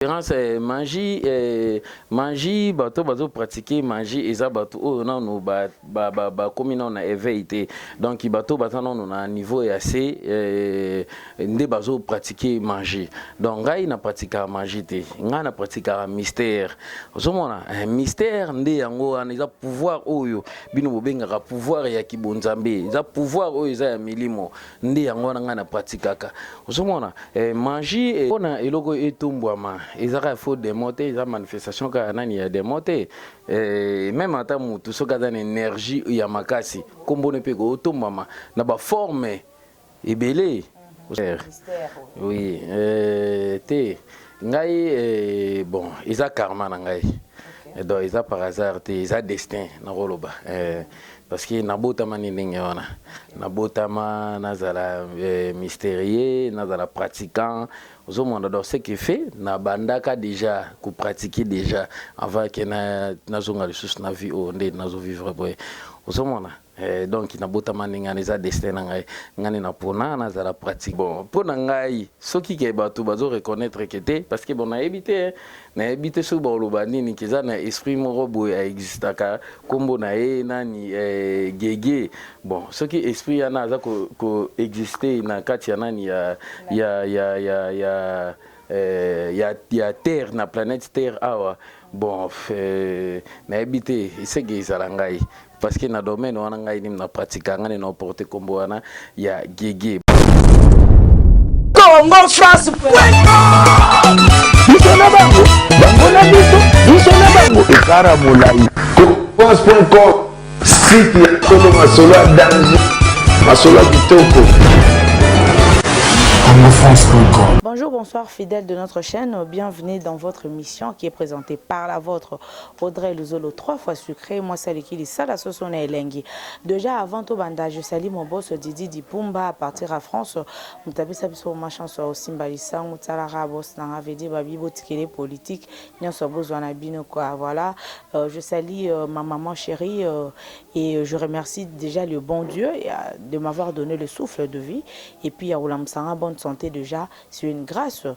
Magie magie bato pratiquer magie eza bato oyo nano ba komi na éveillé donc bato batano na niveau ya C nde bazo pratiquer magie donc ngai na pratiquer magie te ngai na pratiquer mystère ozomona mystère nde yango wana eza pouvoir oyo bino bobengaka pouvoir ya kibonzambe eza pouvoir oyo eza ya milimo nde yango wana ngai na pratiquaka ozomona magie pona eloko etumbwama ezaka faut démonter eza manifestation ka nani ya démonter même ata mutu soka za énergie ya makasi kombone pe ko otumbama na ba forme ebele oui te ngai bon eza karma na ngai donc eza par hasard te eza destin na roloba parce que nabotama ndenge wana nabotama nazala mystérieux nazala pratiquant ozomona donc ce qui fait na bandaka déjà ko pratiquer déjà avant que na zonga lisusu na vie o nde nazo vivre boy ozomona donc nabotama ndenge eza destin na ngai ngani na pona nazala pratique bon pona ngai soki ke bato bazo reconnaître que te parce que bon na ebité so ba loba nini kiza na esprit moko boy a existaka kombo na ye nani gege bon soki esprit yana za ko exister na kati ya nani ya terre na planète terre awa bon na ebité isege izala ngai parce que na domaine wana ngai ni na pratique ngane na porter kombo wana ya gege Congo France biso na bango na biso na bango ekara molai France.com site ya tolo masolo ya danger masolo kitoko. Bonjour, bonsoir fidèles de notre chaîne, bienvenue dans votre émission qui est présentée par la vôtre Audrey Luzolo, 3 fois sucré, moi c'est qui ça la sauce on est lengi. Déjà avant tout bandage, je salue mon boss Didi Dipumba à partir à France, on tapé ça sur ma chanson au Simbalissa, on talara boss dans la vedi babibo tikele politique, n'y a besoin d'abino quoi, voilà. Je salue ma maman chérie et je remercie déjà le bon Dieu de m'avoir donné le souffle de vie et puis à Oulamsanga bonne santé déjà, c'est une grâce.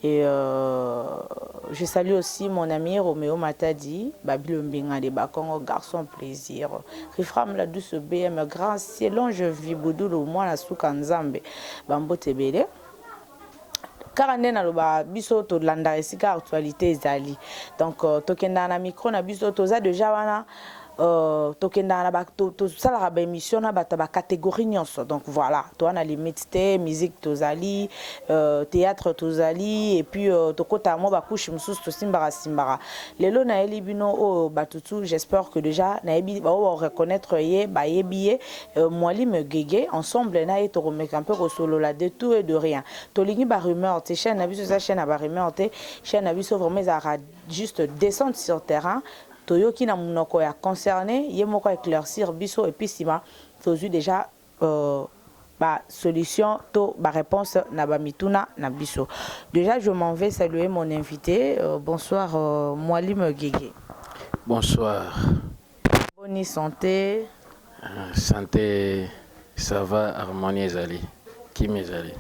Et je salue aussi mon ami Roméo Matadi, Babi Lombinga de Bakongo, garçon plaisir. Rifram la douce BM, grand cielon, je vis Boudoulou, moi la soukanzambe, Bambo Tebele. Car on est dans le biso to landa esika actualité zali. Donc tokenda na micro na biso to za déjà wana tokenda na ba to sala ba émission na ba catégorie nyonso. Donc voilà, toi na limite te musique to zali, théâtre to zali et puis tokota mo ba couche mususu to simbara. Lelo na elibino o batutu, j'espère que déjà na ebi ba reconnaître ye ba yebiye Mwalim Gege ensemble na to remettre un peu solo la de tout et de rien. To lingi ba rumeur te chaîne na biso sa chaîne ba rumeur te chaîne na biso vraiment ça juste descendre sur terrain. Toyoki na munoko ya concerné yemoko éclaircir biso et puis sima tozu déjà ba solution to ba réponse na ba mituna na biso. Déjà je m'en vais saluer mon invité. Bonsoir Mwalim Gege. Bonsoir. Bonne santé. Santé ça va harmonie ezali. Qui m'ezali?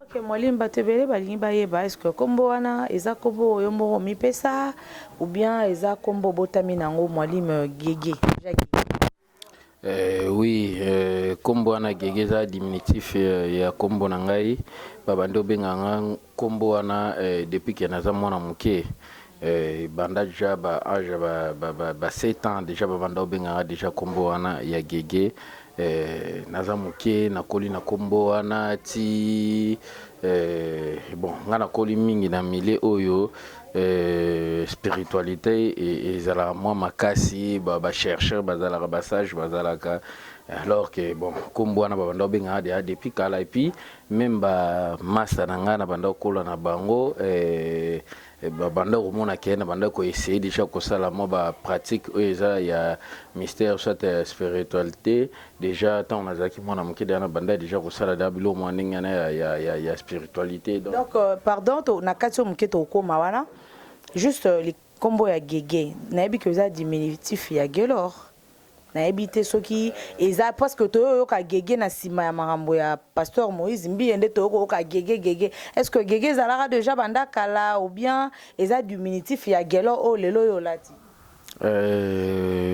Ok, Mwalim batebele balingi bayeba est-ce que kombo wana eza kombo yombo mipesa ou bien eza kombo botami nango Mwalim Gege? Oui, kombo wana Gege eza diminutif ya kombo na ngai babando benganga kombo wana depuis que naza mwana muke banda déjà ba âge ba 7 ans déjà babando benganga déjà kombo wana ya Gege naza muke nakoli na kombo wana ti bon ngana koli mingi na milieu oyo spiritualité et ezala moi makasi ba chercheur bazala ba sage bazala ka alors que bon kombo wana babanda benga de depuis kala et puis même ba master na ngana banda kola na bango banda komona ke na banda ko essayer déjà ko sala mo ba pratique eza ya mystère soit spiritualité déjà tant on a zaki mona mukide na banda déjà ko sala da bilo mo ninga na ya spiritualité donc pardon to na katso muketo ko mawana juste les combo ya Gege na yebi que ça diminutif ya gelor na ebité soki eza parce que to ka gege na sima ya marambo ya pasteur Moïse Mbiende to ka gege est-ce que gege zalaka déjà banda kala ou bien eza diminutif ya gelo o lelo yo lati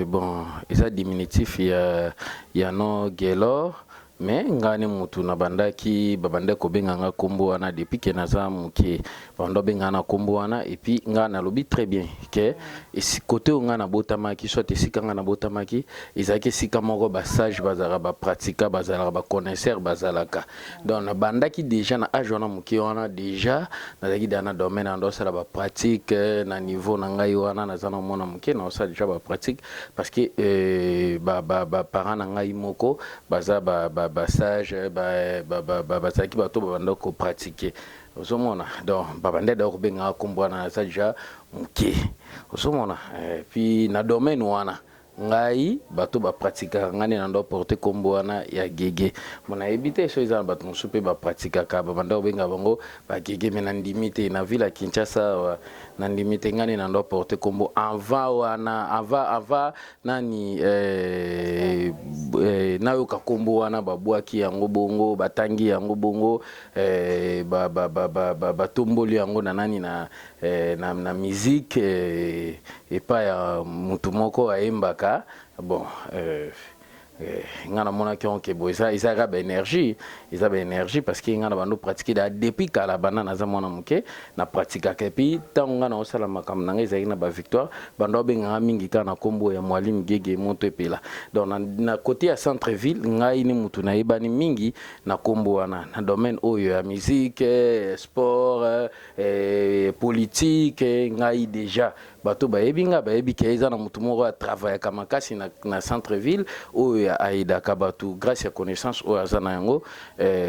bon eza diminutif ya no gelo mais ngani mutu na bandaki babande ko benganga kombo wana depuis que naza muke bando bengana kombo wana et puis ngana lobi très bien que et côté ngana botamaki soit esika ngana botamaki ezaki sika moko ba sage bazara ba pratika bazara ba connaisseur bazalaka donc na bandaki déjà na âge wana muke wana déjà nazaki dans domaine ando sala ba pratique na niveau na ngai wana naza na mona muke na osala déjà ba pratique parce que ba parents na ngai moko baza sage bazaki bato babanda ko pratiquer osomona donc babande da ko benga kombwana ça déjà muke osomona puis na domaine wana ngai bato ba pratika ngani na ndo porter kombo wana ya gege mona ebite so izana bato musupe ba pratika ka babanda benga bango ba gege mena ndimite na ville Kinshasa na ndimite ngani na ndo porter kombo avant wana avant nani na yo ka kombo wana babwaki yango bongo batangi yango bongo ba tomboli yango na nani na musique et pas ya mutu moko ayembaka bon ngana mona ki onke bo isa ga ba énergie parce que ngana bando pratiquer da depuis kala banana za mona muke na pratika ke puis tango ngana osala makam na ngai na ba victoire bando benga mingi kana kombo ya mwalimu gege monto epela donc na côté ya centre ville ngai ni mutu na ibani mingi na kombo wana na domaine oyo ya musique sport politique ngai déjà bato bayebi ke eza na mutu moko travailler kama kasi na centre ville oyo ya aida kabatu grâce à connaissance oyo azana yango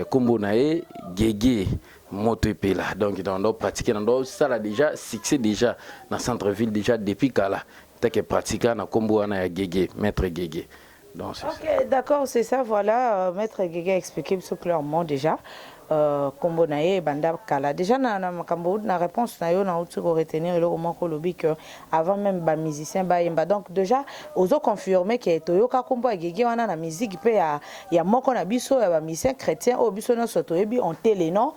kombo na ye gege moto epela donc dans pratiquer dans ça là déjà succès déjà na centre ville déjà depuis kala que pratiquer na kombo wana ya gege maître gege. Donc c'est OK, d'accord, c'est ça, voilà, maître Gege a expliqué tout clairement déjà. Kombo na ye banda kala déjà na makambo na réponse na yo na outu ko retenir le moment ko lobi que avant même ba musicien ba yemba donc déjà ozo confirmer que toyoka kombo ya Gege wana na musique pe ya moko na biso ya ba musicien chrétien o biso no soto yebi on télé non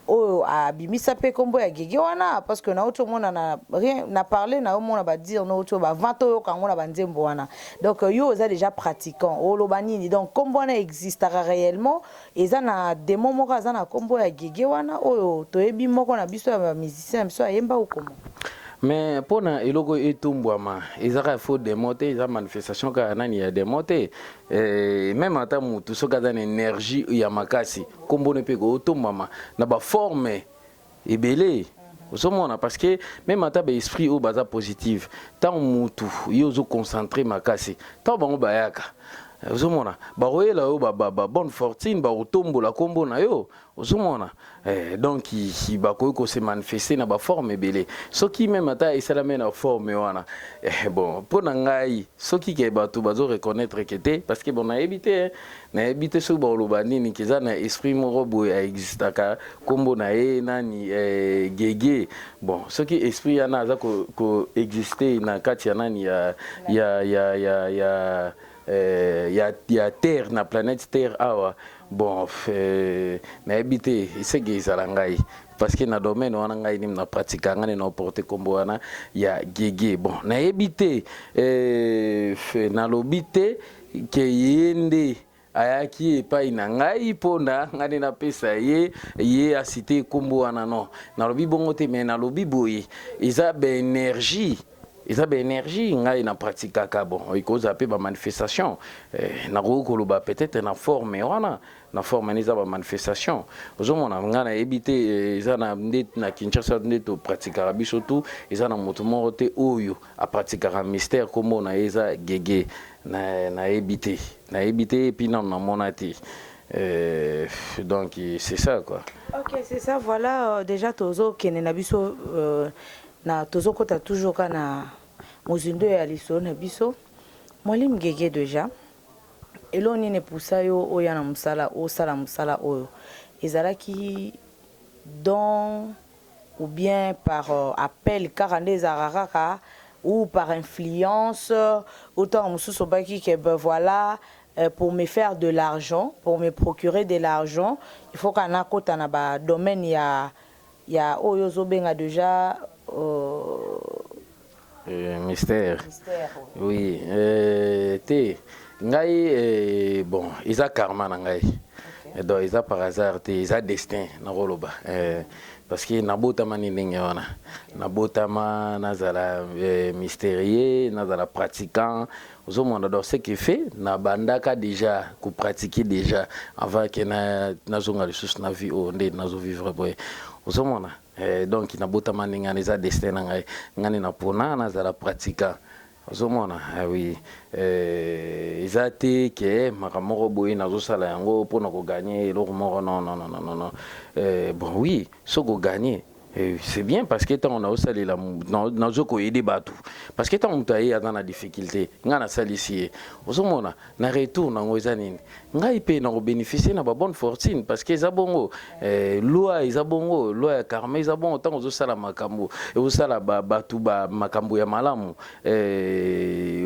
o abimisa pe kombo ya Gege wana parce que na outu mona na rien na parler na mona ba dire na outu ba vanto yo kango na banzembo wana donc yo oza déjà pratiquant o lobanini donc kombo wana existera réellement eza na demo moko aza na kombo ya Gege wana oyo toyebi moko na biso ya musicien biso ayemba ou comment mais pona eloko etumbwama ezaka faux démonter eza manifestation ka nani ya démonter même ata mutu soka za énergie ya makasi kombo ne pe ko tumbwama na ba forme ebele osomona parce que même ata ba esprit o baza positive tant mutu yozo concentrer makasi tant bango bayaka osomona baroyela yo ba bonne fortune ba otombola kombo na yo osomona donc bakoki ko se manifester na ba forme ebele soki même ata esalame na forme wana bon pona ngai soki ke bato bazo reconnaître que te parce que bon na ebité so ba loba nini kiza na esprit moko boye a existaka kombo na ye nani gege bon soki esprit yana aza ko exister na kati ya nani ya terre na planète terre awa bon na habité isege izalangai parce que na domaine wana ngai ni na pratika ngane na porter kombo wana ya gege bon na habité na lobité ke yende ayaki epai na ngai pona ngani na pesa ye a cité kombo wana non na lobi bongo te mais na lobi boye eza be énergie ngai na pratika ka bon ikoza pe ba manifestation na koloba peut-être na forme wana na forme ni za ba manifestation ozomona ngana ebité eza na ndeti na Kinshasa ndeto pratika biso tu eza na moto moko te oyo a pratika mystère kombo na eza Gege na ebité et puis non na monati donc c'est ça quoi. OK, c'est ça, voilà déjà tozo kene na biso na tozo kota toujours kana mozindo ya liso na biso mwalimu Gege déjà eloni ne poussa yo oya na musala o sala musala oyo ezalaki don ou bien par appel car ande zaraka ou par influence, autant que ben voilà, pour me faire de l'argent, pour me procurer de l'argent, il faut qu'un côté dans le domaine il y a Oyozo Benga déjà mystère. Oui, te ngai bon, ils a karma na ngai. Donc ils a par hasard te, ils a destin na roloba. Parce que nabotama ni ndenge wana. Nabotama nazala mystérieux, nazala pratiquant. Aux hommes donc ce qui fait na bandaka déjà ku pratiquer déjà avant que na zonga ressources na vie o ndé na zo vivre boy. Aux hommes donc nabotama ni ngani za destin na ngai ngani na pona nazala pratiquant. Ozomona oui ezate ke makamoko boye nazosala yango pona ko gagner eloko moko non bon oui soko gagner c'est bien parce que tant on a aussi la nazoko aider batu parce que tant on taille dans la difficulté ngana salici ozomona na retour na ngozanini ngai pe na bénéficier na ba bonne fortune parce que zabongo loi izabongo loi karma izabongo tant ozosala makambo et ozosala batu ba makambo ya malamu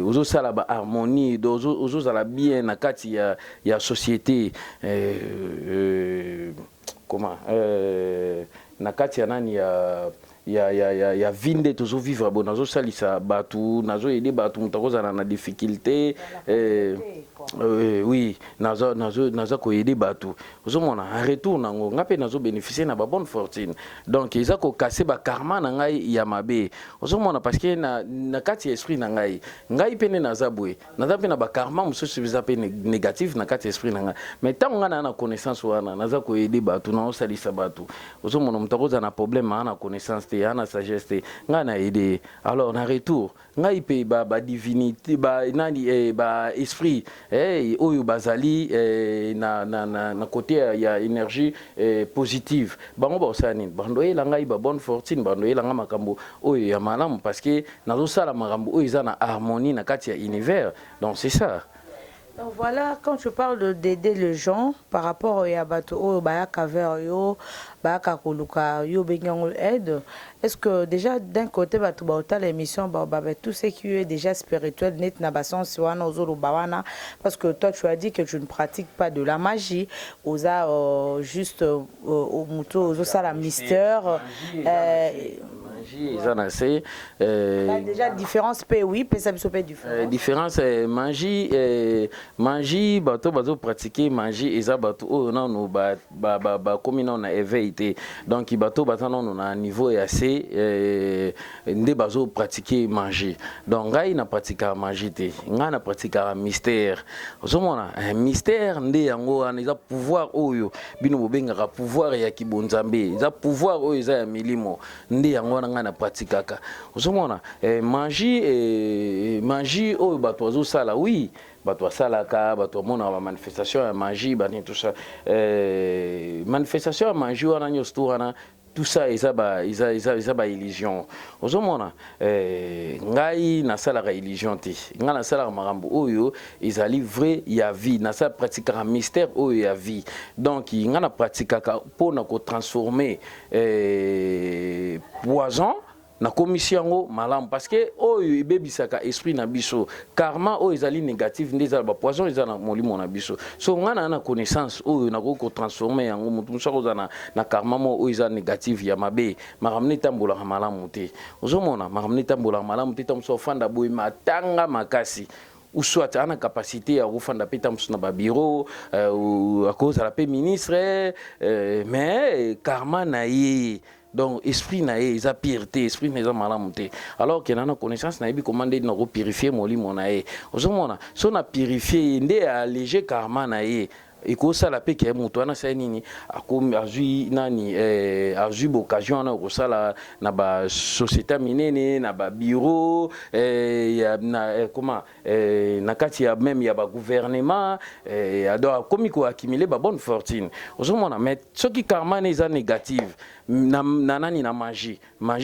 ozosala ba harmonie ozosala bien na kati ya société comment na kati ya nani ya vinde tozo vivre bon nazo salisa batu nazo aider batu mutakozana na difficulté oui nazo ko aider batu ozomona en retour nango ngape nazo bénéficier na ba bonne fortune donc ils a ko casser ba karma na ngai ya mabe ozomona parce que na kati esprit na ngai pene nazabwe naza pe na ba karma mususu biza pe négatif na kati esprit na ngai mais tant ngana na connaissance wana naza ko aider batu na salisa batu ozomona mutakozana problème na connaissance na sagesse ngana aider alors na retour ngai pe ba divinité ba nani ba esprit oyo bazali na côté ya énergie positive bango ba osani bando ela ngai ba bonne fortune bando ela nga makambo oyo ya malamu parce que nazo sala makambo oyo za na harmonie na kati ya univers donc c'est ça. Donc voilà, quand tu parles d'aider les gens par rapport au yabato, au bayaka vers yo, bayaka koluka yo benyango aide, est-ce que déjà d'un côté batu baota l'émission tout ce qui est déjà spirituel net na bason siwana ozolo bawana parce que toi tu as dit que tu ne pratiques pas de la magie, osa juste au muto ozo ça la mystère déjà différence pe oui pe ça peut différence magie bato pratiquer magie eza bato o non no ba comme non na éveillé donc bato batano no na niveau ya assez nde bazo pratiquer magie donc ngai na pratiquer magie te ngai na pratiquer mystère ozomona mystère nde yango ana eza pouvoir oyo bino bobengaka pouvoir ya kibonzambe eza pouvoir oyo eza ya milimo nde yango ngai na pratikaka ozomona magie oyo bato bazo sala oui bato asalaka bato amona ba manifestation ya magie bani tout ça manifestation ya magie wana nyosto wana tout ça isa ba illusion ozomona ngai nasalaka illusion te ngai nasalaka makambo oyo ezali vrai ya vie nasala pratikaka mystère oyo ya vie donc ngai na pratikaka mpona kotransformer poison na commission yango malamu parce que oyo ebebisaka esprit na biso karma oyo ezali négatif nde ezala ba poison ezala na molimo na biso so ngana na connaissance oyo na ko transformer yango mutu musako za na karma mo oyo ezala négatif ya mabe makamne tambola malamu te ozomona makamne tambola malamu te tamso fanda boy matanga makasi ou soit ana capacité à refonder pétam na ba bureau à cause à la ministre mais karma na ye donc esprit na ye eza pireté esprit na eza malamu te alors que na connaissance na yebi comment na ko purifier molimo na ye ozomona so na purifier nde alléger karma na ye ekosala pe ke moto wana sa nini akomi azui nani azui occasion na kosala na ba société minene na ba bureau na comment na kati ya même ya ba gouvernement ado komi ko accumuler ba bonne fortune ozomona mais soki karma eza négative na nani na magie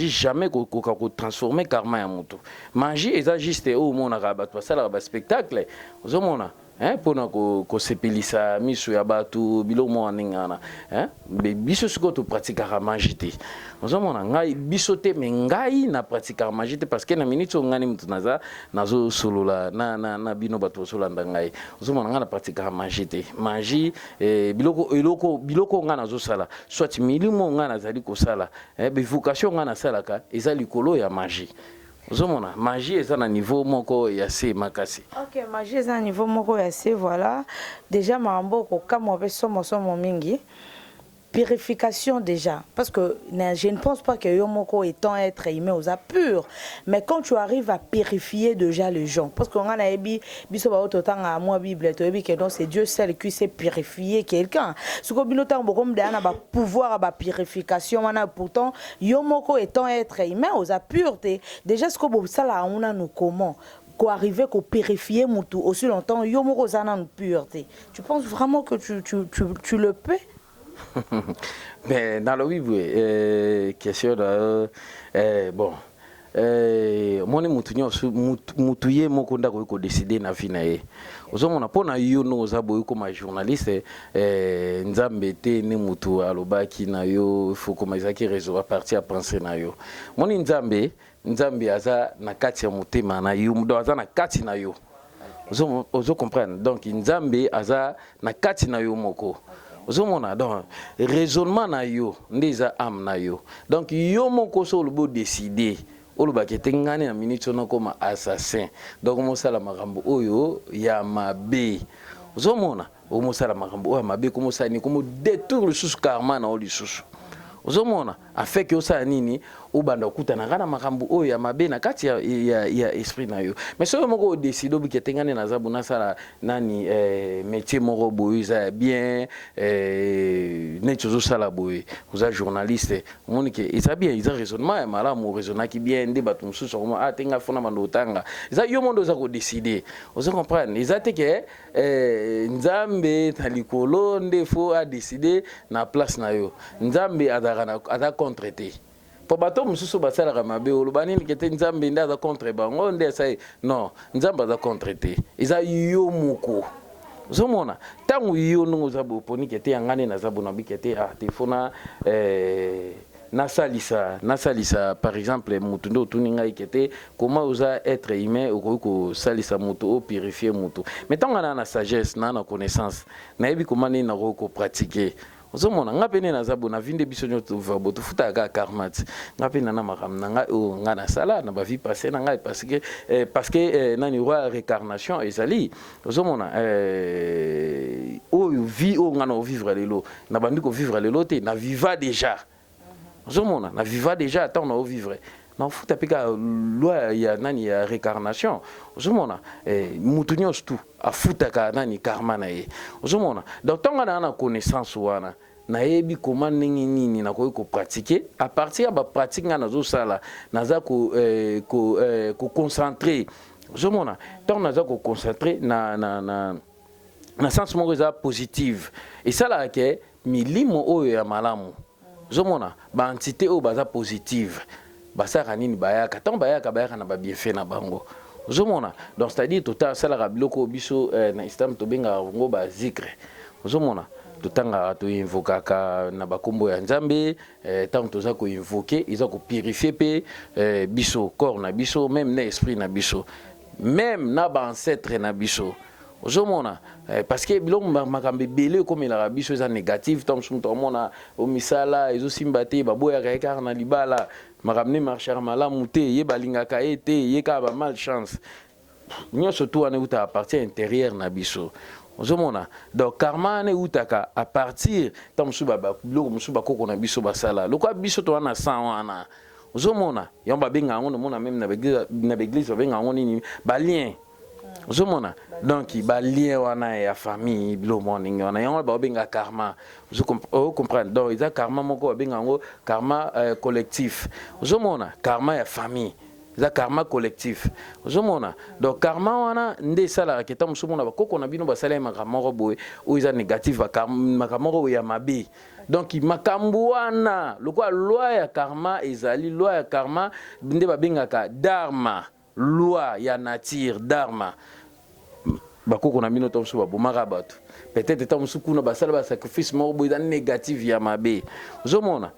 jamais ko transformer karma ya moto magie eza juste au mona ka bato sala ba spectacle ozomona mpona kosepelisa miso ya bato biloko moko ndenge biso sikoyo topratikaka magie te ozomona ngai biso te me ngai napratikaka magie te parce que na minute oyo ngani moto nazosolola na bino bato bozolanda ngai ozomona ngai napratikaka magie te magie biloko ngai nazosala soit milimo ngai nazali kosala bivocation ngai nasalaka eza likolo ya magie ozomona magie eza na niveau moko ya se makasi. Ok, magie eza na niveau moko ya se, voilà. Déjà makambo kokamwa pe somo mingi. Purification déjà, parce que je ne pense pas que Yomoko étant être humain aux pur, mais quand tu arrives à purifier déjà les gens, parce qu'on a dit à moi Bible, que c'est Dieu seul qui sait purifier quelqu'un. Ce qu'on a pouvoir à purification, pourtant Yomoko étant être humain aux pur, déjà ce que ça là on a nous comment qu'on arriver à purifier Moutou aussi longtemps Yomoko zana pureté. Tu penses vraiment que tu le peux? Mais dans le oui, question de bon, mon mutuye moko ndako ko décider na vie na ye. Ozomona pona yo no ozaboyi comme journaliste nzambe te ne mutu alobaki na yo faut comme ezaki réseau à partir à penser na yo. Moni nzambe aza na kati ya mutema na yo, ndo aza na kati na yo. Ozo comprendre. Donc nzambe aza na kati na yo moko. Ozomona donc raisonnement na yo ndeza am na yo donc yo moko so lobo décider oloba ketengane na minute na comme assassin donc mosala makambo oyo ya mabe ozomona o mosala makambo oyo mabe komo sani komo détourner le sous karma na oli sous ozomona afin que osala nini obanda okutana kana makambo oyo ya mabe na kati ya esprit na yo mais so moko décide obiki tengane na zabu na sala nani métier moko boyo za bien nechozo sala boyo oza journaliste moni ke isa bien isa raisonnement ya malamu raisonnaki bien nde bato mususu comme tenga fona mando tanga isa yo mondo za ko décider ozo comprendre isa te ke nzambe talikolo nde fo a décider na place na yo nzambe ada contre-té. Pour bato mususu basala mabe olobani nikete nzambe nda contre bango nde sai non nzambe ada contre-té. Eza yo moko. Zomona tangu yo nungu zabo poni kete yangane na zabo na bikete tefona nasalisa par exemple mutu ndo tuninga ikete comment osa être humain ko salisa mutu o purifier mutu. Mais tangu na sagesse na connaissance na yebi comment ni na ko pratiquer. Ozomona ngapene na zabo na vinde biso nyoto vabo to futa ka karmat ngapene na makam na nga o ngana sala na ba vie passée na nga parce que nani roi réincarnation ezali ozomona o vie o ngana vivre lelo na bandi ko vivre lelo te na viva déjà ozomona na viva déjà tant na vivre na futa pika loi ya nani ya réincarnation ozomona mutu nyos tu afuta ka nani karma na ye ozomona donc tonga na connaissance wana na yebi comment nini na ko pratiquer à partir ba pratique na zo sala naza ko concentrer ozomona donc naza ko concentrer na sens moko za positive et ça là que milimo oyo ya malamu ozomona ba entité o baza positive basaka nini bayaka tant bayaka na ba bienfait na bango ozomona donc c'est-à-dire total sala biloko biso na islam to benga ngo ba zikre ozomona totanga to invokaka na bakombo ya nzambe tant toza ko invoquer iza ko purifier pe biso corps na biso même na esprit na biso même na ba ancêtre na biso ozomona parce que biloko makambe belé comme la biso eza négatif tant to mona o misala ezo simbate baboya ka na libala makamne marchar malamu te ye balingaka ete ye ka ba malchance nyonso to ane uta à partir intérieur na biso ozomona donc karma ne utaka à partir tant musuba ba biloko musuba koko na biso basala lokwa biso to wana sang wana ozomona yamba benga ngo mona même na l'église benga ngo nini ba lien ozomona donc ba lien wana ya famille bilo morning wana yango ba benga karma vous comprenez donc il y a karma moko benga ngo karma collectif ozomona karma ya famille za karma collectif ozomona donc karma wana nde sala keta musumona bakoko na bino basala makamoko boye o iza négatif makamoko ya mabe donc makambo wana lokwa loi ya karma ezali loi ya karma nde babengaka dharma loi ya nature dharma bakoko na bino tomso babomaka bato peut-être tomso kuna basala ba sacrifice moko boy négatif ya mabe ozomona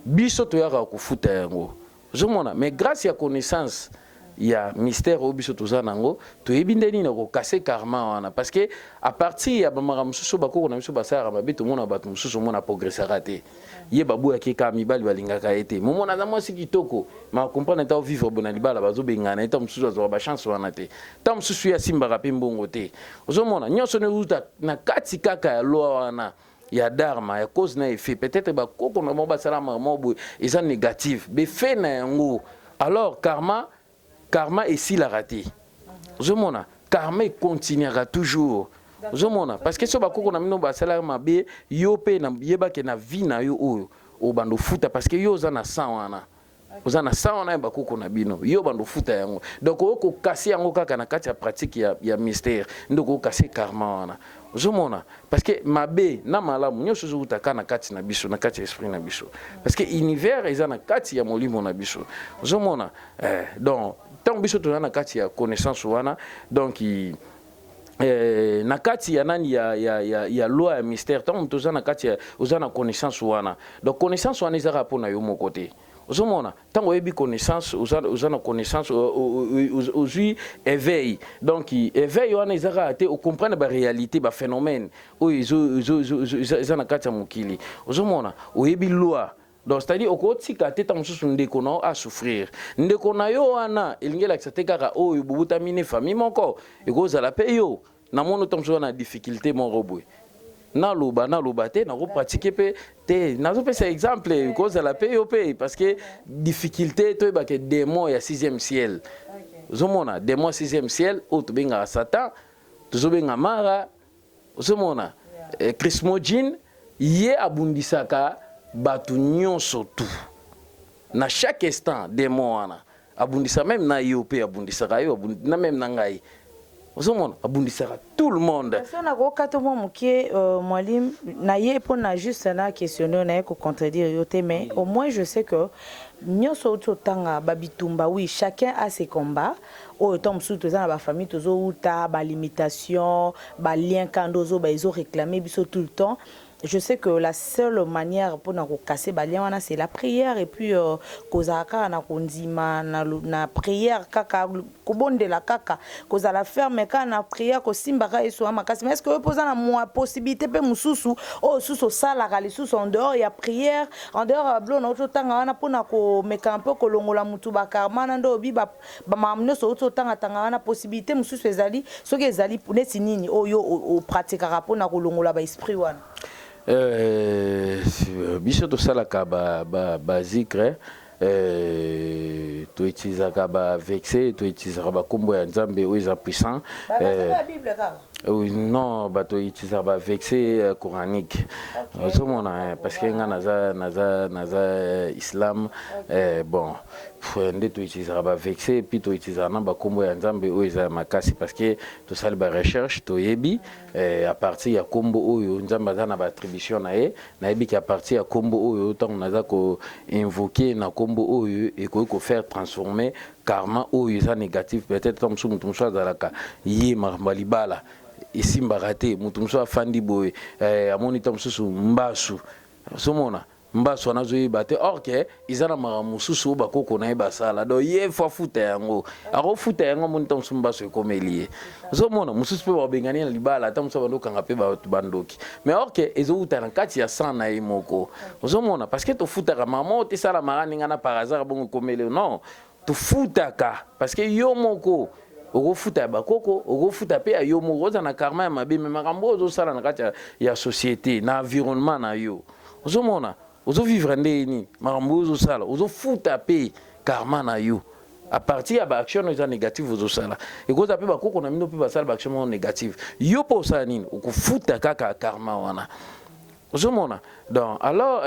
biso toyaka kofuta yango ozomona mais grâce ya connaissance ya mystère au biso toza nango toyebi ndeni na ko casser karma wana parce que à partir ya bamara mususu bakoko na biso basala mabe to mona bato mususu mona progresser raté ye babu yake ka mibali balingaka ete momona za mwasi kitoko ma comprendre ta vivre bona libala bazo bengana eta mususu azo ba chance wana te ta mususu ya simba pe mbongo te ozomona nyonso ne uta na kati kaka ya loa wana ya dharma ya cause na effet peut-être ba koko na mo basala mamobo eza négatif be fait na yango alors karma est si la raté ozomona karma continuera toujours ozomona parce que so bakoko na mino basala mabe yo pe na yeba ke na vie na yo oyo o bando futa parce que yo za na sang wana oza na sang wana bakoko na bino yo bando futa yango donc oko kasi yango kaka na kati ya pratique ya mystère ndoko kasi karma wana ozomona parce que mabe na malamu nyonso zo utaka na kati na biso na kati ya esprit na biso parce que univers eza na kati ya molimo na biso ozomona donc tant biso to na kati ya connaissance wana donc na kati ya nani ya loi ya mystère tant toza na kati ya oza na connaissance wana donc connaissance wana ezaka pona yo moko te ozomona tant oyebi connaissance oza na connaissance ozui éveil donc éveil wana ezaka te o comprendre ba réalité ba phénomène oyo eza na kati ya mokili ozomona oyebi loi. Donc c'est-à-dire au tika teta mususu ndeko na a souffrir ndeko na yo wana elingela kisate kaka oyo bubuta mine famille moko ekozala pe yo na mono tomso na difficulté mon robwe na loba te na ko pratiquer pe te na zo pesa exemple ekozala pe yo pe parce que difficulté to ba ke démon ya 6e ciel zomona démon 6e ciel o to benga satan to zo benga mara zomona Chrismogine ye abundisaka batu nyonso tu na chaque instant démon wana abundisa même na yo pe abundisaka yo na même na ngai ozomona abundisaka tout le monde ça na ko kato mo mukie mwalim na ye po na juste na questionner na ko contredire yo te mais au moins je sais que nyonso tanga babitumba oui chacun a ses combats o tom sous na ba famille tozo uta ba limitation ba lien kandozo ba izo réclamer biso tout le temps. Je sais que la seule manière pour nous casser c'est la prière et puis kozaka na konzima na prière kaka kobonde la kaka kozala faire mais quand na prière ko simbaka eso makasi mais est-ce que vous posez na moi possibilité pe mususu o susu sala kali susu en dehors il y a prière en dehors blo na auto tanga wana pona ko meka un peu ko longola mutu ba karma na ndo bi ba mamno so auto tanga wana possibilité mususu ezali soki ezali neti nini oyo o pratikaka pona ko longola ba esprit wana. Biso to salaka ba zikre to utilizaka ba vexé to utilizaka ba kombo ya nzambe o eza puissant non ba to utilizaka ba vexé coranique ozomona parce que nga naza islam bon nde to utilizaka ba vexé puis to utilizaka na ba kombo ya nzambe o eza makasi parce que to sala ba recherche to yebi à partir ya kombo oyo nzambe aza na ba attribution na ye na yebi ki à partir ya kombo oyo tant naza ko invoquer na kombo oyo et ko faire transformer karma oyo eza négatif peut-être tant mutu musu azalaka ye malibala esimbaka te mutu musu afandi boye amoni tant mususu mbasu somona mbasu anazoyeba te or ke eza na makambo mosusu bakoko na ye basala donc ye fo afuta yango akofuta yango amoni ntango mosusu mbasu ekomeli ye ozomona mosusu mpe babengani na libala ata mosusu bandokanga mpe bato bandoki mais or ke ezowuta na kati ya sang na ye moko ozomona parce que tofutaka mama otesalamaka ndenge na par hasard bongo ekomeli non tofutaka parce que yo moko okofuta ya bakoko okofuta pe ya yo moko oza na karma ya mabe me makambo ozosala na kati ya société na environnement na yo ozomona ozo vivre ndeni makambo ozosala ozofuta pe karma na yo à partir ya ba action eza négative ozosala ekoza pe bakoko na mino pe basala ba action négative yo po osala nini okofuta kaka karma wana ozomona donc alors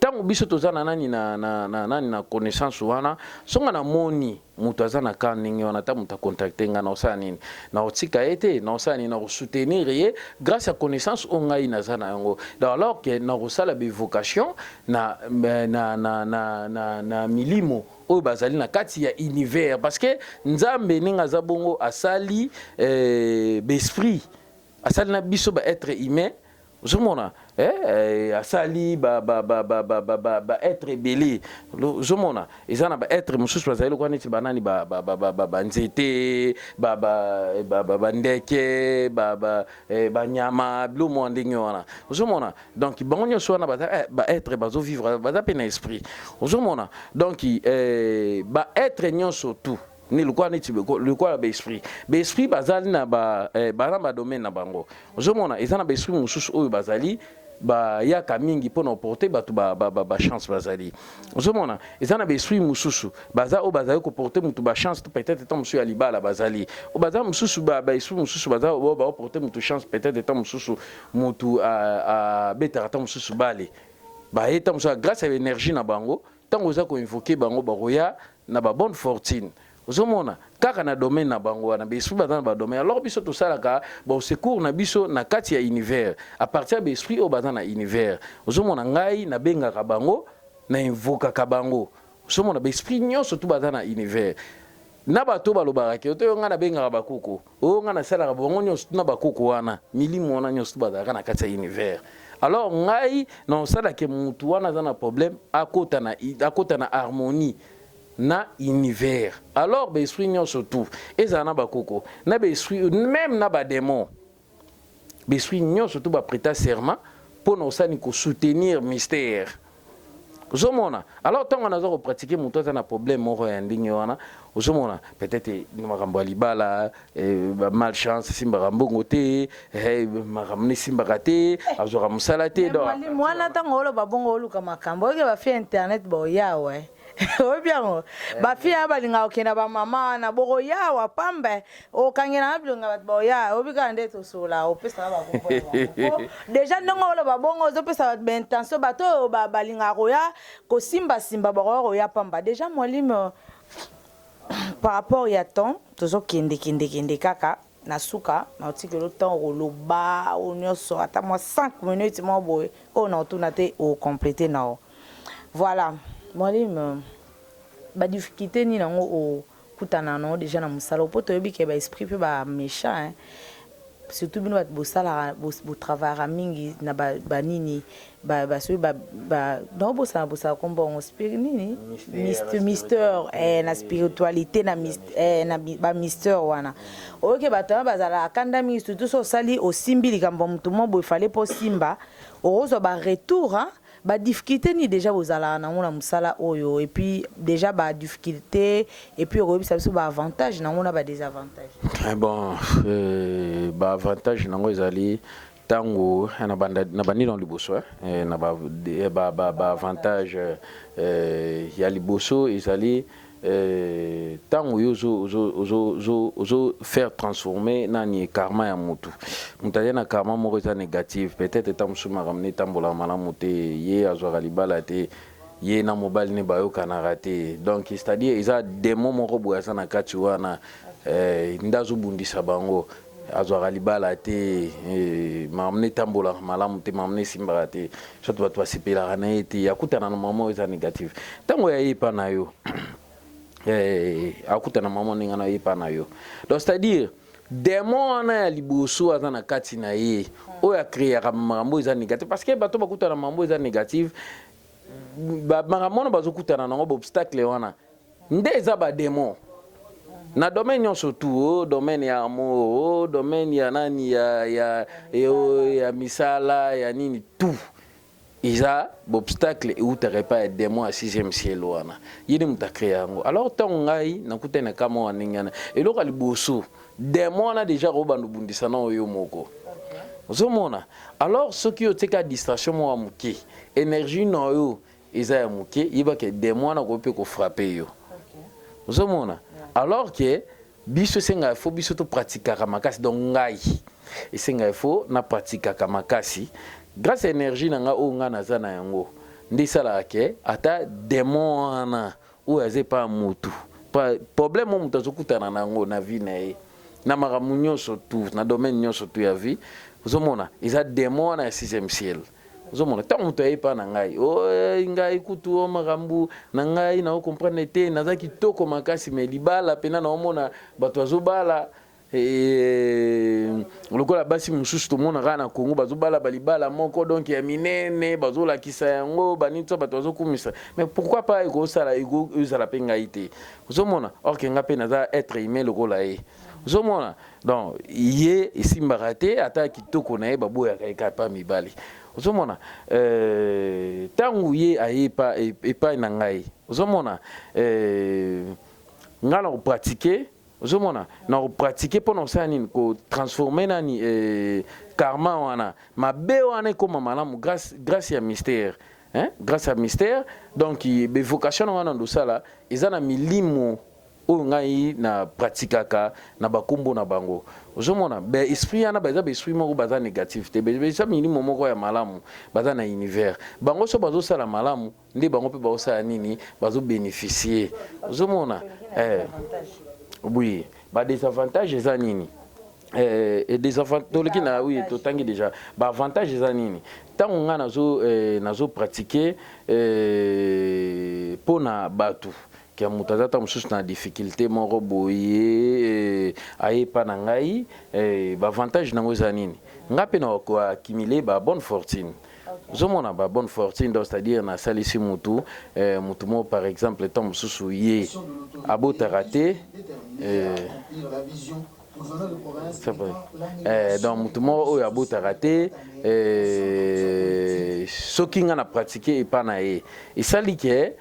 tango biso toza na nani na connaissance wana songa na moni mutu aza na ka ndenge wana ta mutu acontacte nga na osala nini na otika ete na osala nini na kosoutenir ye grâce à connaissance o ngai naza na yango donc alors que na kosala bevocation na milimo oyo bazali na kati ya univers parce que nzambe ndenge aza bongo asali besprit asali na biso baêtre humain ozomona asali baêtre ebele ozomona eza na baêtre mosusu bazali lokola neti banani banzete bandeke banyama bilo mwa ndenge wana ozomona donc bango nyonso wana baêtre bazovivre baza mpe na esprit ozomona donc baêtre nyonso tout ni lukwa neti lukwa ba esprit bazali na ba domaine na bango ozomona eza na ba esprit mususu oyo bazali ba yaka mingi pona porter batu ba chance bazali ozomona eza na ba esprit mususu bazali ko porter mutu ba chance peut-être tant musu ya libala bazali o bazali mususu ba esprit mususu bazali ba porter mutu chance peut-être tant mususu mutu a betara tant mususu bale ba eta musu grâce à l'énergie na bango tant oza ko invoquer bango baroya na ba bonne fortune ozomona kaka na domaine na bango wana besprit baza na ba domaine alors biso tosalaka ba secours na biso na kati ya univers à partir de esprit o baza na univers ozomona ngai na bengaka bango na invokaka bango ozomona besprit nyonso tu baza na univers na bato balobaka ke to nga na bengaka bakoko o nga na salaka bango nyonso na bakoko wana milimo wana nyonso baza na kati ya univers alors ngai na salaka mutu wana za na problème akota na harmonie na univers alors ba esprit nyonso tout eza na bakoko na ba esprit même na ba démon ba esprit nyonso tout ba prêter serment pour nous sani ko soutenir mystère ozomona alors tant on a zo pratiquer muto na problème moko ya ndingi wana ozomona peut-être makambo ya libala ba malchance simba rambongo te makamni simba kate azora musala te do mwana tango lo babongo luka makambo ke ba fi internet bo yawe obiango ba fi abalinga okena ba mama na boko yawa pambe o kangena ablonga bat bo ya obika ndeto sola opesa ba ko déjà ndongo lo babongo zo pesa ba intention bato ba balinga roya ko simba boko ya pamba déjà mwalimu par rapport ya temps tozo kende kaka na suka na otiki le temps roloba onyoso ata moi 5 minutes mo boy on a tout naté au compléter na voilà mwalimu ba difficulté ni nango o kutana no déjà na musala poto yebi ke ba esprit pe ba méchant surtout bino bat bosala bo travail mingi na ba nini ba so ba no bosa kombo spirit nini mystère na spiritualité na ba mystère wana oke batama bazala kanda mi surtout so sali o simbi likambo mutu mo bo fallait po simba ozo ba retour ba difficulté ni déjà bozala na ngona musala oyo et puis déjà ba difficulté et puis obi ça ba avantage na ngona ba désavantage bon ba avantage na ngo ezali tango na bandi dans liboso na ba avantage ya liboso ezali tango ozo faire transformer nani karma ya mutu mutaye na karma moko eza négative peut-être tamusuma ramener tambola malamu te ye azwaka libala te ye na mobile ne bayokana raté donc c'est-à-dire eza démon moko boya za na kati wana ndazo bundisa bango azwaka libala te mamne tambola malamu te mamne simbaka te soto bato basepelaka na ye te akutana na mama eza négative tango ya yepa na yo akutana mama ninga na yepa na yo donc c'est-à-dire démon na ya liboso aza na kati na ye oyo akreaka makambo eza négative parce que bato bakutana makambo eza négative makambo wana bazokutana nango baobstacle wana nde eza badémon na domaine nyonso tu domaine ya amour domaine ya nani ya misala ya nini tout isa obstacle eutaka epai ya démon ya 6e ciel wana yini mutu akrea yango alors ntango ngai nakutana kama waninga wana eloko ya liboso démon wana deja kobanda obundisa na oyo moko ozomona alors soki otika distraction moko ya moke énergie na oyo eza ya moke yebaka démon wana kope kofrape yo ozomona alors que biso senga fo biso to pratikaka makasi donc ngai esenga fo na pratikaka makasi grâce à énergie na nga o nga naza na yango ndi sala ke ata démon wana o aze pa mutu problème mo mutu azokutana nango na vie na ye na makambo nyonso tu na domaine nyonso tu ya vie ozomona eza démon wana ya 6e ciel ozomona ntango moto ayepa na ngai ngai kutu o makambo na ngai na comprendre te naza kitoko makasi me libala pena naomona bato bazobala lokola basi mosusu tomona kaka na Congo bazobala balibala moko donc ya minene bazolakisa yango banito bato bazokumisa mais pourquoi pas ekosala ezala mpe ngai te ozomona or ke nga mpe naza être humain lokola ye ozomona donc ye esimbaka te ata kitoko na ye baboyaka eka pa mibali ozomona ntango ye ayepa epai na ngai ozomona nga na kopratike ozomona na kopratike mpo na kosala nini kotransforme nani karma wana mabe wana ekoma malamu grâce ya mystère grâce ya mystère donc bevocation wana ndosala eza na milimo oyo ngai na pratikaka na bakombo na bango ozomona be esprit wana baza esprit moko baza négatif te beza milimo moko ya malamu baza na univers bango so bazosala malamu nde bango mpe bazosala nini bazobénéficier ozomona oui désavantage eza nini désavantage na oui totangi déjà avantage eza nini ntango nga nazo pratiquer mpona bato kia moto aza ta mosusu na difficulté moko boye ayepa na ngai bavantage nango eza nini nga mpe na koaccumule bonne fortune ozomona bonne fortune donc c'est-à-dire nasalisi mutu moko par exemple ntango mosusu ye abotaka te donc mutu moko oyo abotaka te soki nga na pratike epa na ye esali ke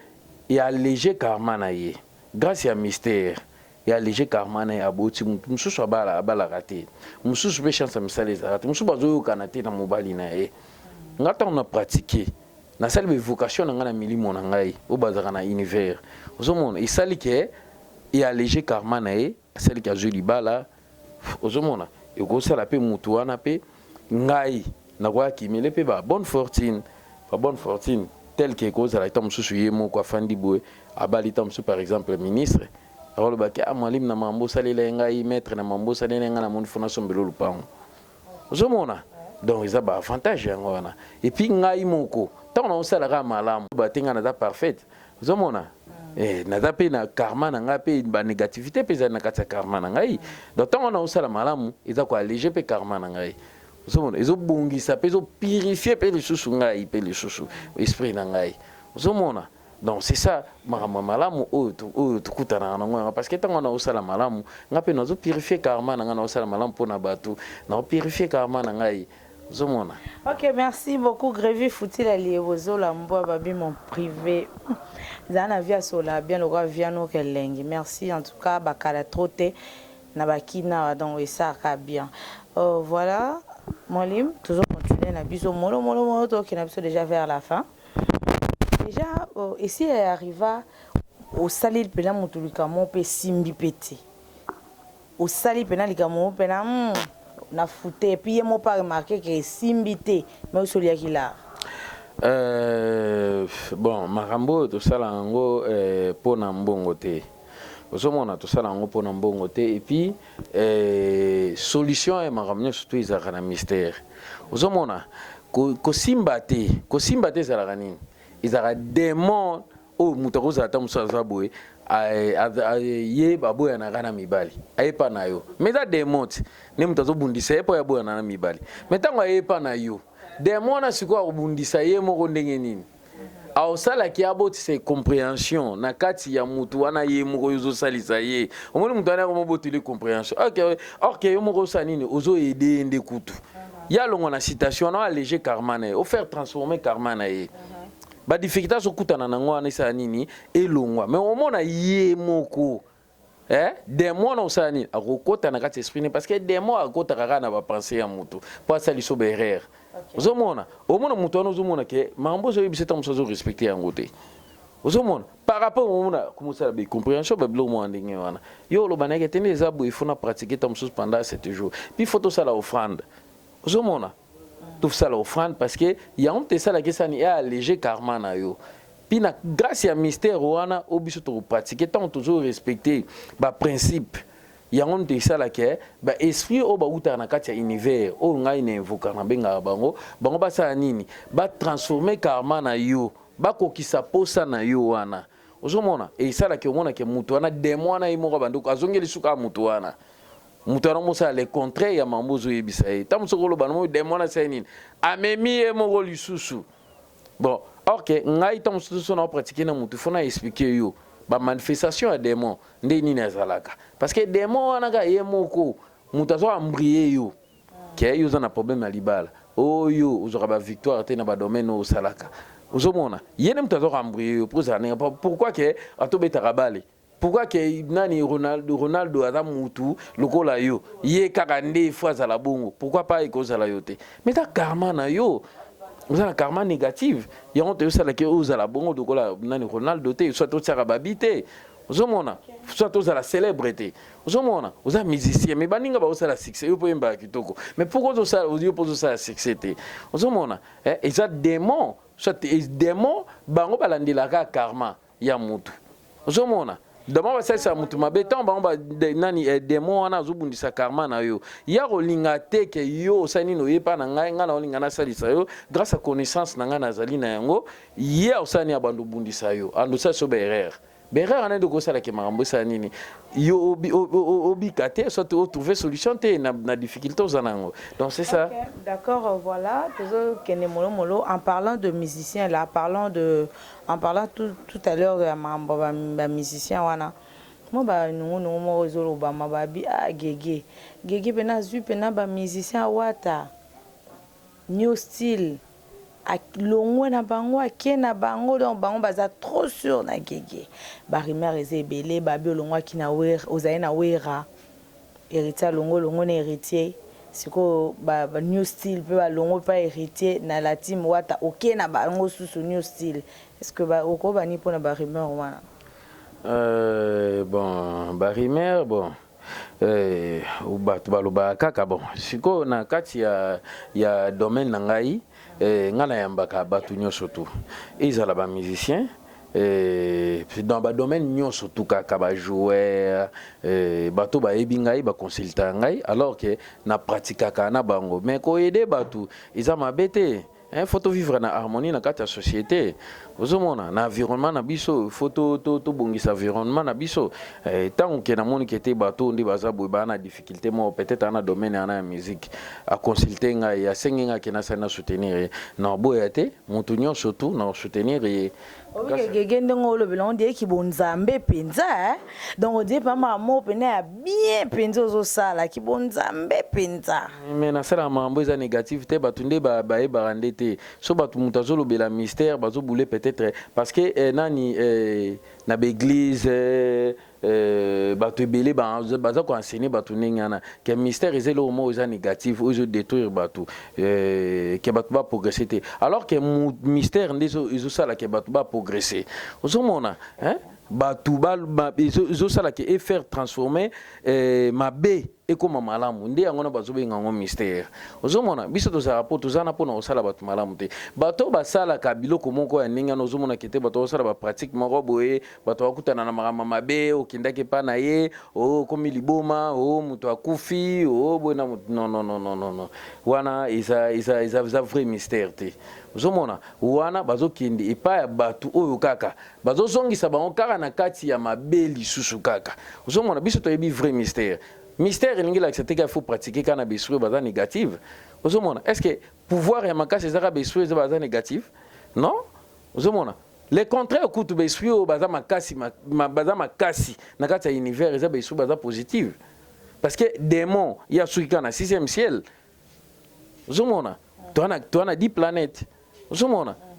allégé karma na ye grâce ya mystère allégé karma na ye aboti mutu mosusu abalaka te mosusu mpe chance ya misala ezalaka te mosusu bazoyokana te na mobali na ye nga ntango na pratike nasali bevocation na ngai na milimo na ngai oyo bazalaka na univers ozomona esali ke allégé karma na ye asali ke azwi libala ozomona ekosala mpe mutu wana mpe ngai nakoakimele mpe bonne fortune tel que ekozala ita mosusu ye moko afandi boye abali ita mosusu par exemple ministre akolobaki mwalimu na mambo osalela ngai maître na mambo osalela ngai na moni fona sombelo lupango ozomona donc eza baavantage yango wana epuis ngai moko ntango naosalaka malamu batenga naza parfaite ozomona naza mpe na karma na ngai mpe banégativité mpe ezali na kati ya karma na ngai donc ntango naosala malamu eza koallege mpe karma na ngai ozomona ezobongisa mpe ezopurifie mpe lisusu ngai mpe lisusu esprit na ngai ozomona donc c'est ça makambo malamu oyo tokutanaka nango parce que ntango naosala malamu ngai mpe nazopurifie karma na ngai naosala malamu mpona bato naopurifie karma na ngai ozomona. Ok, merci beaucoup Grévi Foutila Lievozola Mboa Babi mon privé zana via sola bien le roi viano kelengi merci en tout cas bakala troté na bakina donc ça ka bien voilà Molim toujours continuer na biso molo to qui na biso déjà vers la fin déjà ici arriva au salir pena mutulika mo pe simbi peti au salir pena likamo pena na fouté puis mo pas remarqué que simbi te mais au solia kila bon makambo tosala yango mpona mbongo te ozomona tosala yango mpona mbongo te et puis solution ya makambo nyonso to ezalaka na mystère ozomona kosimba te ezalaka nini ezalaka démon oyo moto akozala ta mosusu aza boye ye baboyanaka na mibali ayepa na yo mais eza démon te nde moto azobundisa ye mpo yaboyana na mibali mais ntango ayepa na yo démon na sikoyo akobundisa ye moko ndenge nini aosalaki abotisa compréhension na kati ya mutu wana ye moko ozosalisa ye omoni mutu wana akomoboteli compréhension orke yo moko osala nini ozoyede nde kutu ya longo na citation wana allégé karma na ye ofaire transformer karma na ye badifficulté azokutana nango wana esala nini elongwa mais omona ye moko démon na osala nini akokota na kati esprit ne parce que démon akotaka kaka na bapense ya mutu mpo asala liso baerreur ozomona omona mutu wana ozomona ke makambo ozoyebisa ta mosu azorespecte yango te ozomona par rapport omona komosala bacompréhension babiloko mwa ndenge wana yo oloba nayeke te nde eza boye fo na pratique ta mosusu pendant 7 jours puis fo tosala offrande ozomona tosala offrande parce que yango te esalaki esani eallégé karma na yo puis na grâce ya mystère wana oyo biso tokopratique ntango tozorespecte baprincipe yango nte sala ke ba esprit o ba uta na kati ya univers o ngai na invoka na benga bango ba sala nini ba transformer karma na yo ba kokisa posa na yo wana ozomona e sala ke omona ke mutu wana démon na imoko banduko azongeli suka mutu wana mutu wana mosala le contraire ya mambo ozoyebisa ye ta mosokolo bana démon na sala nini amemi ye moko lisusu bon ok ngai ta mosusu na pratiquer na mutu fona expliquer yo ba manifestation ya démon nde nini azalaka parce que démon wana ka ye moko mutu azo ambrier yo ke yo za na problème ya libala oyo ozoka ba victoire te na ba domaine o salaka ozomona yene mutu azo ambrier yo pourquoi que atobeta kabale pourquoi que nani Ronaldo aza mutu lokola yo ye kaka nde fois za la bongo pourquoi pas ekozala yo te mais ta karma na yo vous avez un karma négatif. Il y a honte ça que vous avez la bonne de quoi nani Ronaldo te soit au sarababité. Vous avez soit aux la célébrité. Vous avez musicien mais baninga ba au la succès yo poemba kitoko. Mais pourquoi vous ça vous pose ça la succès te. Vous avez et ça démon soit démon bango balandela ka karma ya mutu. Vous avez dama basasa mutu mabeton ba nani démon wana azobundisa karma na yo ya kolinga te ke yo osani no yepa na ngai ngana olinga na salisa yo grâce à connaissance na ngana zali na yango ya osani abandu bundisa yo ando sa so berrer ane de kosala ke marambo sa nini yo obikate soit trouver solution te na difficulté ozanango donc c'est ça. Okay, d'accord, voilà toujours kene molo en parlant de musiciens là en parlant tout à l'heure de marambo ba musicien wana mo ba nungu mo zolo ba mababi gege pena zu pena ba musicien wata new style a longo na bango ake na bango donc bango baza trop sûr na gege ba rimer ezebele ba bi longo akina wer ozaye na wera héritier longo na héritier siko ba new style pe ba longo pa héritier na la team wata ok na bango susu new style est-ce que ba oko bani pona ba rimer wana bon ba rimer bon baloba kaka bon siko na kati ya domaine na ngai ngana yambaka batu nyonso tu ezala ba musicien dans ba domaine nyonso tu kaka ba joueur bato ba yebi ngai ba consultant ngai alors que na pratikaka na bango mais ko aider batu eza mabete faut vivre na harmonie na kati ya société ozomona na environnement na biso photo to bongisa environnement na biso tant que na moni kete bato ndi baza boy ba na difficulté mo peut-être na domaine na musique a consulter nga ya senginga ke na sana soutenir na boyate mutu nyonso tu na soutenir et gege ndongo lo belon die ki bonzambe penza donc on dit pas mamo pena bien penza ozo sala ki bonzambe penza mais na sala mambo eza négativité batunde ba barandete so batu mutazo lo bela mystère bazo boule peut-être parce que nani na l'église bato ebele baza ko enseigner bato nengana que mystère ezelo mo eza négatif ozo détruire bato que bato ba progresser te alors que mystère ndezo ezo sala que bato ba progresser ozomona bato ba ezo sala que et faire transformer mabe ekoma malamu nde yango na bazo benga ngo mystère ozomona biso tozala po tozana po na osala bato malamu te bato basala ka biloko moko ya ninga nozomona kete bato osala ba pratique moko boye bato bakutana na magama mabe okindaki pa na ye komi liboma muto akufi boye na non wana isa vrai mystère te ozomona wana bazokindi epa ya bato oyo kaka bazozongisa bango kaka na kati ya mabe lisusu kaka ozomona biso toyebi vrai mystère. Mystère il il faut pratiquer quand on a besoin négative. Est-ce que pouvoir et makasi ezaka besoin de négative? Non. Le contraire coûte besoin baza makasi na kati ya univers ezaka besoin baza positive. Parce que démon il y a celui qui na 6e ciel. Tu as 10 planètes.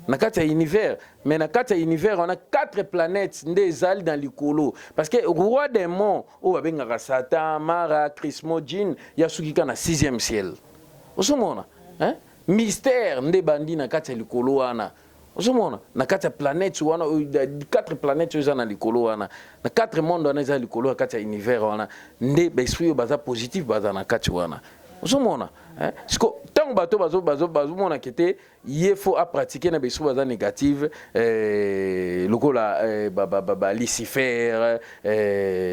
Na kati ya univers mais na kati ya univers on a 4 planètes ndezali dans likolo parce que roi démon o babengaka Satan Mara Chrismo Jin ya sukika na 6e ciel osomona mystère nde bandi na kati ya likolo wana osomona na kati ya planètes wana 4 planètes eza na likolo wana na 4 monde wana eza likolo na kati ya univers wana nde esprit baza positif baza na kati wana ozomona parce que tant bato bazomona kete il faut à pratiquer na beso baza négative lokola Lucifer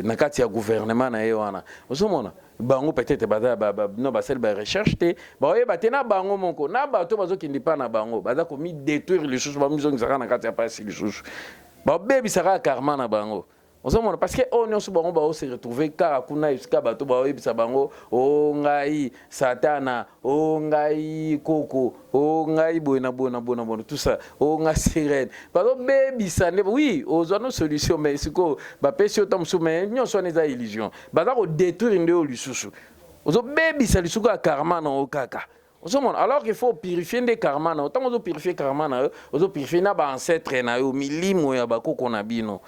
na kati ya gouvernement na ye wana ozomona bango peut-être baza no basel ba recherche te ba oye batena bango moko na bato bazokindi pa na bango baza komi détruire les choses ba mizongizaka na kati ya pasi les choses ba bebisaka karma na bango ozomona parce que on nyonso bango ba se retrouver kaka kuna iska bato ba oyebisa bango o ngai satana o ngai koko o ngai bona tout ça o nga sirène bato bebisa ne oui ozo no solution mais siko ba pesi otam sou mais nyonso neza illusion baza ko détruire ndeo lisusu ozo bebisa lisusu ka karma na o kaka. Alors qu'il faut purifier des karma, autant on purifier karma, on purifier na ba ancêtre na yo milimo ya bako konabino.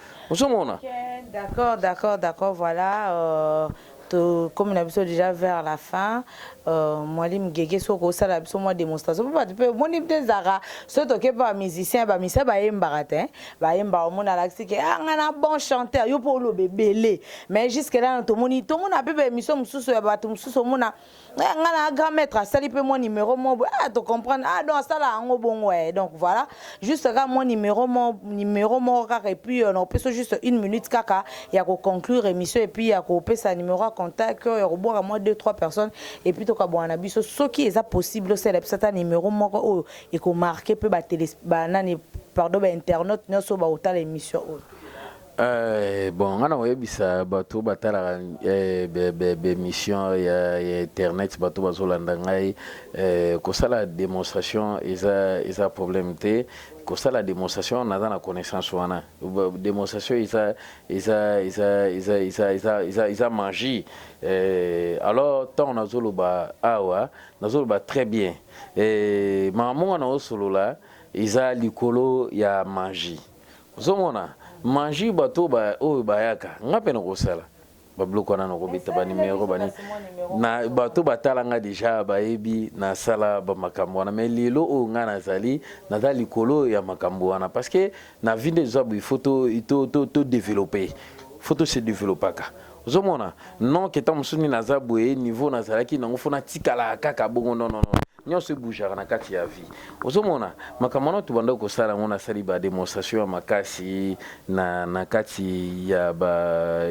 D'accord, voilà. Comme on a vu déjà vers la fin, moi je me soko ça la moi démonstration pas moi ni zara surtout que pas musicien ba misa ba embaratin ba emba on a l'accès que ngana bon chanteur yo pour le bébé mais jusque là tout monde a peu émission mususu ya ba tout mususu mona ngana grand maître ça peut mon numéro mon tu comprendre donc ça là en bon ouais donc voilà juste là mon numéro mon et puis on peut juste 1 minute kaka il y a qu'on conclure émission et puis il y a qu'on peut sa numéro contact il y a boire à moi 2-3 personnes et puis to ka boana biso ce qui est possible c'est le numéro moko et qu'on marquer peu ba télé nani pardon ba internet nyoso ba otala émission bon ngana oyebisa bato batala émission ya internet bato bazolanda ngai kosala démonstration eza problème te kosala démonstration naza na connaissance wana démonstration isa magie alors tant nazoloba awa nazoloba très bien mamonga na osolola isa likolo ya magie ozomona magie bato ba oyo bayaka ngape na kosala babloko wana nakobeta ba numéro bani na bato batalanga déjà bayebi na sala ba makambo wana mais lelo oyo nga nazali naza likolo ya makambo wana parce que na vie des hommes il faut to développer faut se développer ka ozomona non que tant musuni naza boye niveau nazalaki nango fona tikala kaka bongo non nyonso bougeaka na kati ya vie ozomona makambo tu banda kosala ngona sali ba démonstration ya makasi na kati ya ba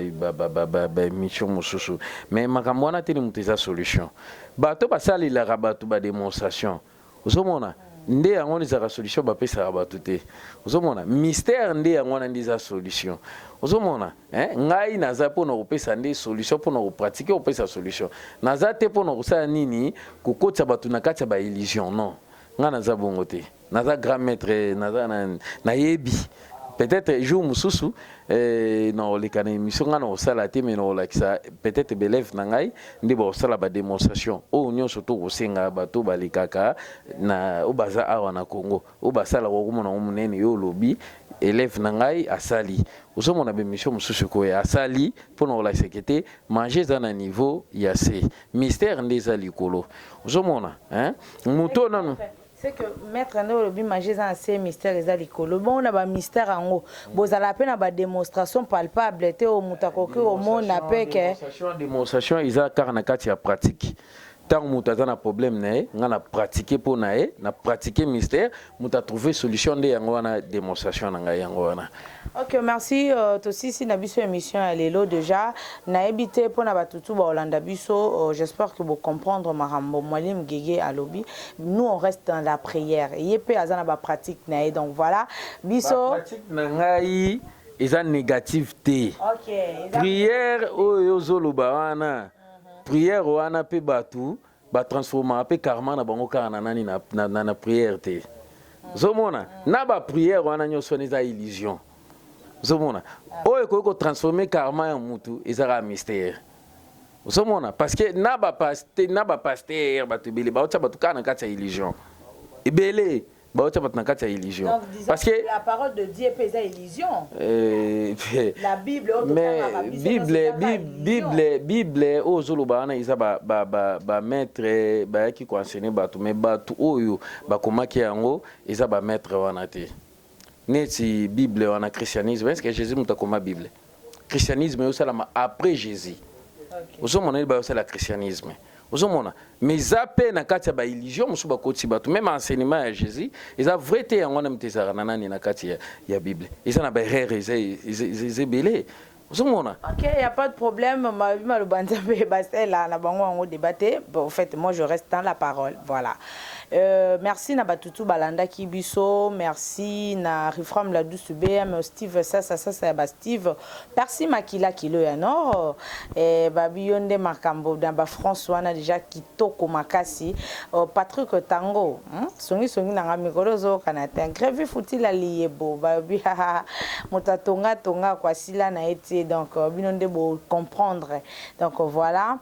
mission mosusu mais makambo wana te ni muteza solution bato basalelaka bato ba démonstration ozomona nde yango nizaka solution bapesaka bato te ozomona mystère nde yango wana ndiza solution ozomona ngai naza mpona kopesa nde solution mpona kopratike kopesa solution naza te mpona kosala nini kokotisa bato na kati ya baillusion non ngai naza bongo te naza grand maître naza nayebi peut-être jour mususu na oleka na émission nga na osala te mais na olakisa peut-être belève na ngai nde baosala ba démonstration oyo nyonso to kosenga bato balekaka na o baza awa na Congo o basala kokomona monene yo lobi élève na ngai asali ozomona bémission mususu koya asali mpona kolakisa kete manger eza na niveau ya C mystère nde eza likolo ozomona moto nano c'est que mettre en œuvre le manger dans ces mystères les alikolo bon on a ba mystère en haut bozala pe na ba démonstration palpable te au mutakoki au monde na pe que démonstration isa car na kati ya pratique tant mutaza na problème na nga na pratiquer pour na pratiquer mystère muta trouver solution de yango na démonstration na nga yango wana. OK, merci. Aussi, si Nabiso émission elle est là déjà. Na habité pour na batutu ba Hollanda biso. J'espère que vous comprendre marambo molim gege à lobby. Nous on reste dans la prière. Yepé azana ba pratique na donc voilà. Biso pratique na ngai eza négatif te. OK. Prière oyo zoloba wana. Prière wana pe batu ba transformer pe karma na bango kana nani na prière te. Zomona na ba prière wana nyoso neza illusion. Zomona oyo ko transformer karma ya mutu ezara mystère. Zomona parce que na ba pasteur batubele ba otsa batuka na kati ya illusion. Ebele ba otsa batuna kati ya illusion. Donc, parce que la parole de Dieu pèse à illusion. La Bible mais Bible ozoloba na isa ba maître ba ki ko enseigner batu mais batu oyo ba komaki yango isa ba maître wana te. Neti Bible wana christianisme est-ce que Jésus muta koma Bible christianisme yo salama après Jésus. OK. Ozomona ba yo sala christianisme. ozomona mais za pe na kati ya ba illusion musu ba koti bato même enseignement ya Jésus eza vrai te yango na mtezara na nani na kati ya Bible eza na ba erreur eza belé ozomona. OK, il y a pas de problème, ma le banza be basela na bango on débatté. Bon, en fait moi je reste dans la parole. Voilà. Merci na batutu balanda kibiso, merci na Rifram la douce BM Steve ça ba Steve. Merci Makila Kilo ya nord et babionde makambo dans ba François na déjà kitoko makasi Patrick Tango songi na mikolo zo kanata grève futila liebo babi tonga kwa sila na eti donc binonde bo comprendre donc voilà.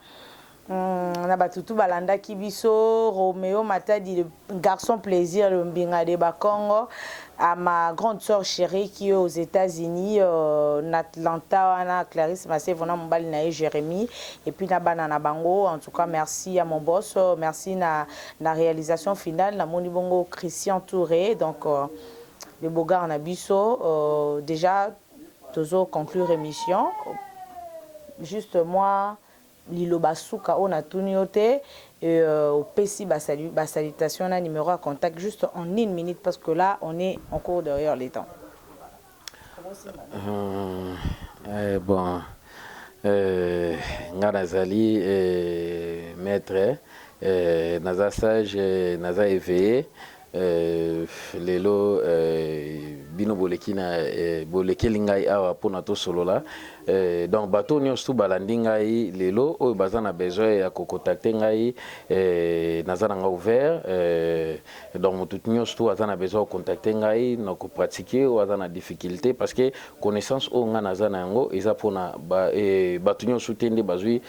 On a batutu balanda kibiso Roméo Matadi le garçon plaisir le mbinga de Bakongo à ma grande sœur chérie qui est aux États-Unis en Atlanta ana Clarisse Massé vona mbali na Jérémy et puis na banana bango en tout cas merci à mon boss merci na réalisation finale na moni bongo Christian Touré donc le beau gars en abisso déjà toujours conclure émission juste moi Lilo Basuka on a tout noté et au PC salutation na numéro à contact juste en 1 minute parce que là on est en cours derrière les temps. Bon nga nazali maître naza sage naza éveillé lelo bino boleki na bolekeli ngai awa mpona tosolola donc bato nyonso balandi ngai lelo oyo baza na besoin ya kocontacte ngai naza nanga ouvert donc motu nyonso aza na besoin kocontacte ngai na kopratique oyo aza na difficulté parce que connaissance oyo ngai naza na yango eza mpona bato nyonso te nde bazwi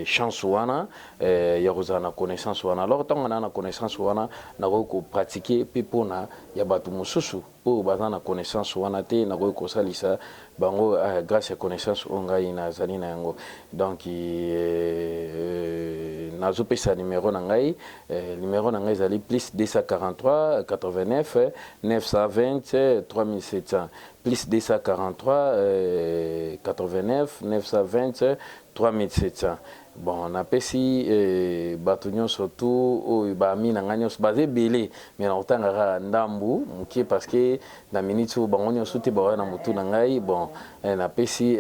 chance wana ya kozala na connaissance wana alors ntango na connaissance wana nakoki kopratique mpe mpona ya bato mosusu oyo baza na connaissance wana te nakoki kosalisa bango grâce à connaissance oyo ngai nazali na yango donc nazopesa numéro na ngai ezali plus 243 89 920 3700 plus 243 89 920 3700. Bon, on a pesi bato nyonso tout oyo ba mi na nga nyonso baze belé mais na otanga ndambu mukie parce que na minute oyo bango nyonso te bawa na mutu na ngai bon na pesi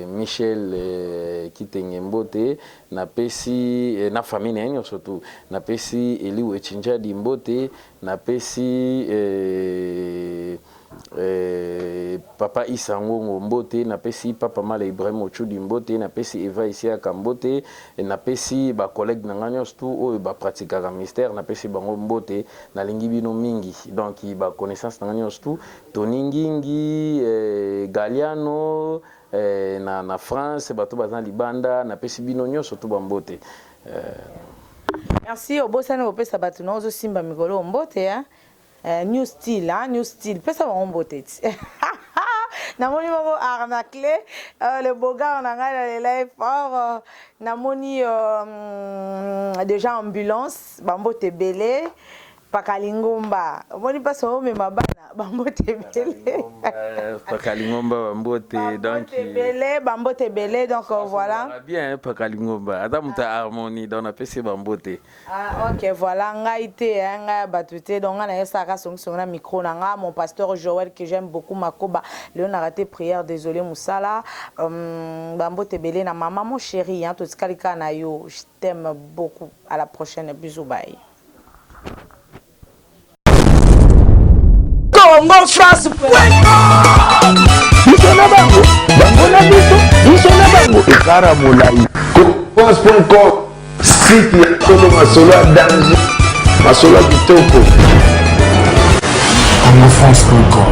Michel Kitenge Mbote na pesi na famille na nyonso tout na pesi Eliwe Chinjadi Mbote na pesi Papa Isango Mbote na pesi Papa Mala Ibrahim Ochudi Mbote na pesi Eva Isia Kambote na pesi ba collègue na nganyos tout oyo ba pratika ka mystère na pesi bango Mbote na lingi bino mingi donc ba connaissance na nganyos tout Toningingi Galiano na France bato bazan libanda na pesi bino nyonso tout ba Mbote merci obosana opesa bato na ozo simba mikolo Mbote hein. New style, hein, new style. Pesa ba mbote. Namoni moko arnaqué le beau gars on a gagné le live fort namoni déjà ambulance bambote belé pakalingomba moni paso o mema bana bambote belé pakalingomba bambote donc bambote belé donc voilà bien pakalingomba adam ta harmonie dans na pc bambote ah OK voilà ngaité nga batute donc na yesa ka songi na micro na nga mon pasteur Joël que j'aime beaucoup makoba le on a raté prière désolé Moussala bambote belé na maman mon chéri hein tout skalika na yo je t'aime beaucoup à la prochaine bisous bye Congo France biso na bango na biso na bango ekara molai Confiance.com site ya Tolo Masolo ya danger Masolo ya kitoko Congo France.com